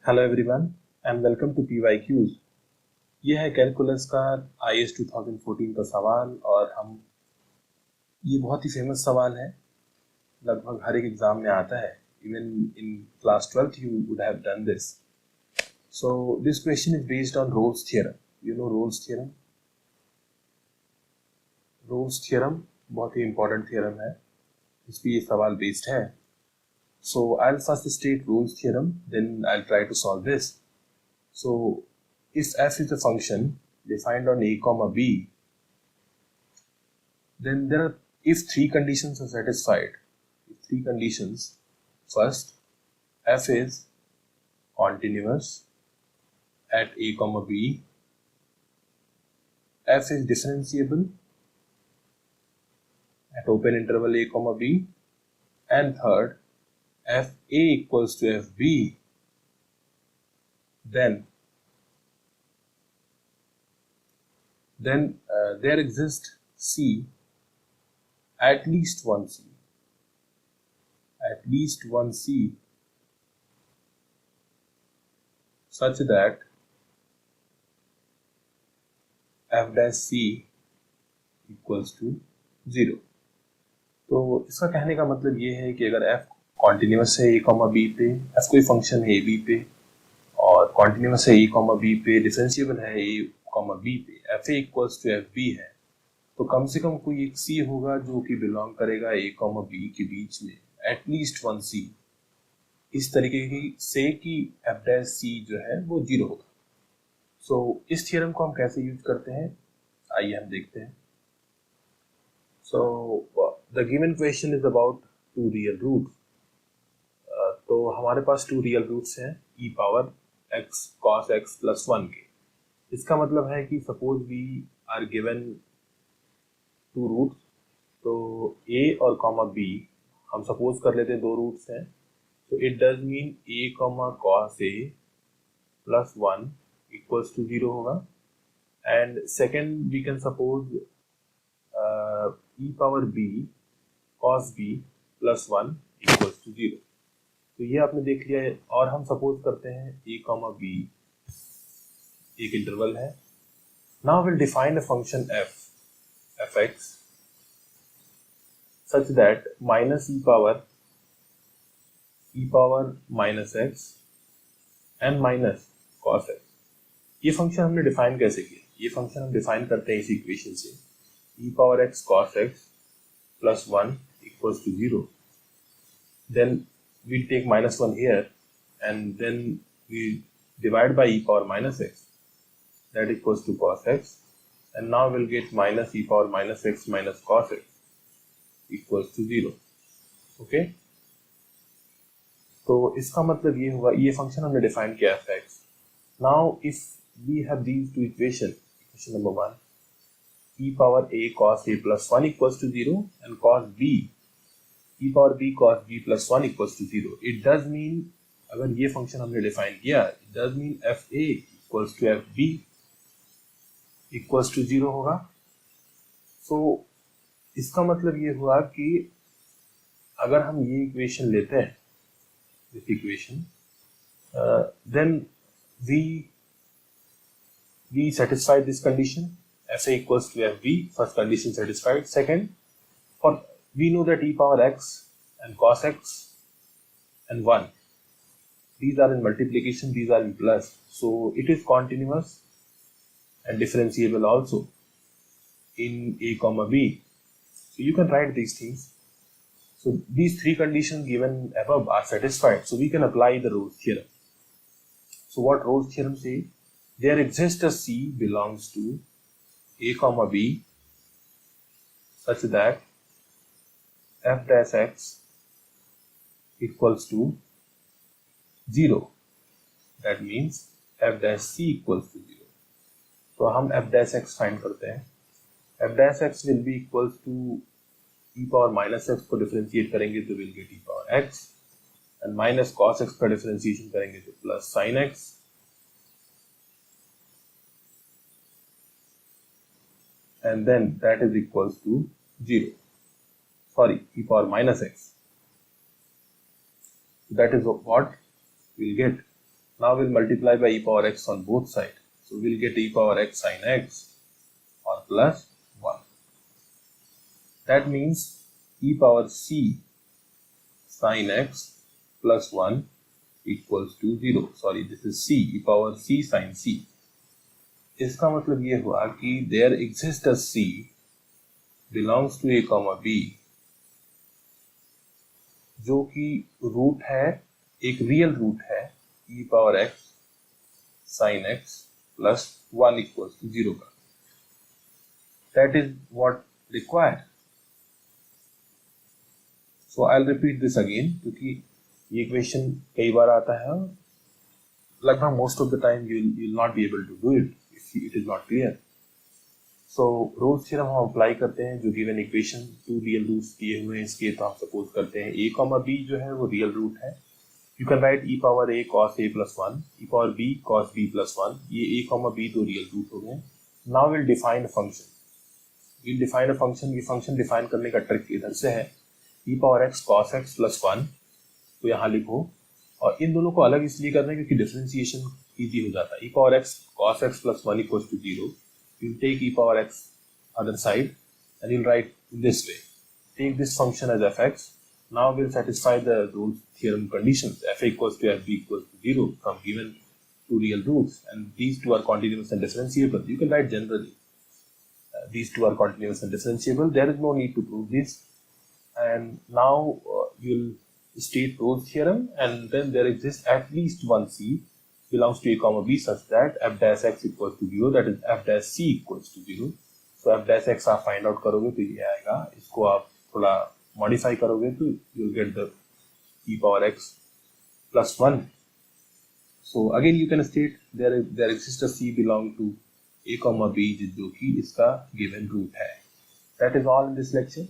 Hello everyone and welcome to PYQs। ये है calculus का IAS 2014 का सवाल और ये बहुत ही फेमस सवाल है। लगभग हर एक एग्जाम में आता है। Even in class 12th you would have done this. So this question is based on Rolle's theorem. You know Rolle's theorem. Rolle's theorem बहुत ही इंपॉर्टेंट थ्योरम है, इस पे ये सवाल बेस्ड है। So I'll first state Rolle's theorem, then I'll try to solve this. So if f is a function defined on a comma b, then if three conditions are satisfied. If three conditions: first, f is continuous at a comma b, f is differentiable at open interval a comma b, and third, f a equals to f b, then there exists c, at least one c, such that f dash c equals to 0। तो इसका कहने का मतलब ये है कि अगर f continuous है a कॉमा b पे, f कोई फंक्शन है a b पे और कॉन्टिन्यूस है a कॉमा b पे, डिफरेंशिएबल है a कॉमा b पे, f a equals to f b है, तो कम से कम कोई एक c होगा जो कि बिलोंग करेगा a कॉमा b के बीच में, एटलीस्ट वन c, इस तरीके की से कि f डैश c जो है वो 0 होगा। सो इस थ्योरम को हम कैसे यूज करते हैं, आइए हम देखते हैं। So the given question is about two real roots. तो हमारे पास टू रियल रूट्स हैं e power x cos x plus 1 के। इसका मतलब है कि suppose we are given two roots, तो a और कॉमा b हम सपोज कर लेते हैं दो रूट्स हैं, तो it does mean a comma cos a plus 1 equals to 0 होगा। And second we can suppose e power b cos b plus 1 equals to 0। तो ये आपने देख लिया है। और हम सपोज करते हैं a कॉमा b एक इंटरवल है। Now will define a function f(x) such that minus e power minus x and minus cos x। ये फंक्शन हमने डिफाइन कैसे किया? ये फंक्शन हम डिफाइन करते हैं इस इक्वेशन से, e power x cos x plus 1 equals to 0. Then we take minus 1 here and then we divide by e power minus x, that equals to cos x, and now we'll get minus e power minus x minus cos x equals to 0. Okay? तो इसका मतलब ये हुआ, ये function हमने define किया f(x). Now if we have these two equation number 1, e power a cos a plus 1 equals to 0 and cos b e power b cos b plus 1 equals to 0, it does mean, अगर ये function हमने define किया, it does mean f a equals to f b equals to 0 होगा। so इसका मतलब ये हुआ कि अगर हम ये इक्वेशन लेते हैं, this equation, then we satisfy this condition, f a equals to f b, first condition satisfied. Second, for we know that e power x and cos x and 1, these are in multiplication, these are in plus, so it is continuous and differentiable also in a comma b. So you can write these things. So these three conditions given above are satisfied, so we can apply the Rolle's theorem. So what Rolle's theorem says? There exists a c belongs to a comma b such that f dash x equals to 0. That means f dash c equals to 0. तो हम f dash x find करते हैं। f dash x will be equals to e power minus x को differentiate करेंगे तो will get e power x, and minus cos x का differentiation करेंगे तो plus sin x, and then that is equals to 0. Sorry, e power minus x. That is what we'll get. Now we'll multiply by e power x on both sides. So we'll get e power x sin x or plus 1. That means e power c sin x plus 1 equals to 0. Sorry, this is c, e power c sin c. इसका मतलब ये हुआ कि there exists a c belongs to a comma b जो कि root है, एक real root है e power x sin x plus 1 equals to 0 का. That is what required. So I'll repeat this again क्योंकि ये क्वेश्चन कई बार आता है, लगभग most of the time you'll not be able to do it if it is not clear. So Rolle's theorem हम apply करते हैं जो given equation two real roots दिए हुए हैं इसके, तो हम सपोज करते हैं a कॉमा b जो है वो रियल रूट है. You can write e power a cos a plus 1, e power b cos b plus 1. ये a कॉमा b तो रियल रूट हो गए. Now will define a function. Will define a function. ये function define करने का trick इधर से है. e power x cos x plus 1 तो यहाँ लिखो, और इन दोनों को अलग इसलिए करना है क्योंकि डिफरेंशिएशन इजी हो जाता है. e power x cos x plus 1 equals to 0. You take e power x other side and you'll write this way. Take this function as fx. Now we'll satisfy the Rolle's theorem conditions. F equals to fb equals to 0 from given two real roots, and these two are continuous and differentiable. You can write generally. These two are continuous and differentiable. There is no need to prove this. And now you'll state Rolle's theorem, and then there exists at least one c belongs to a comma b such that f dash x equals to 0, that is f dash c equals to 0. So f dash x आप find out करोगे तो ये आएगा. इसको आप थोड़ा modify करोगे तो you'll get the e power x plus 1. So again you can state there exists a c belong to a comma b जो कि इसका given root है. That is all in this lecture.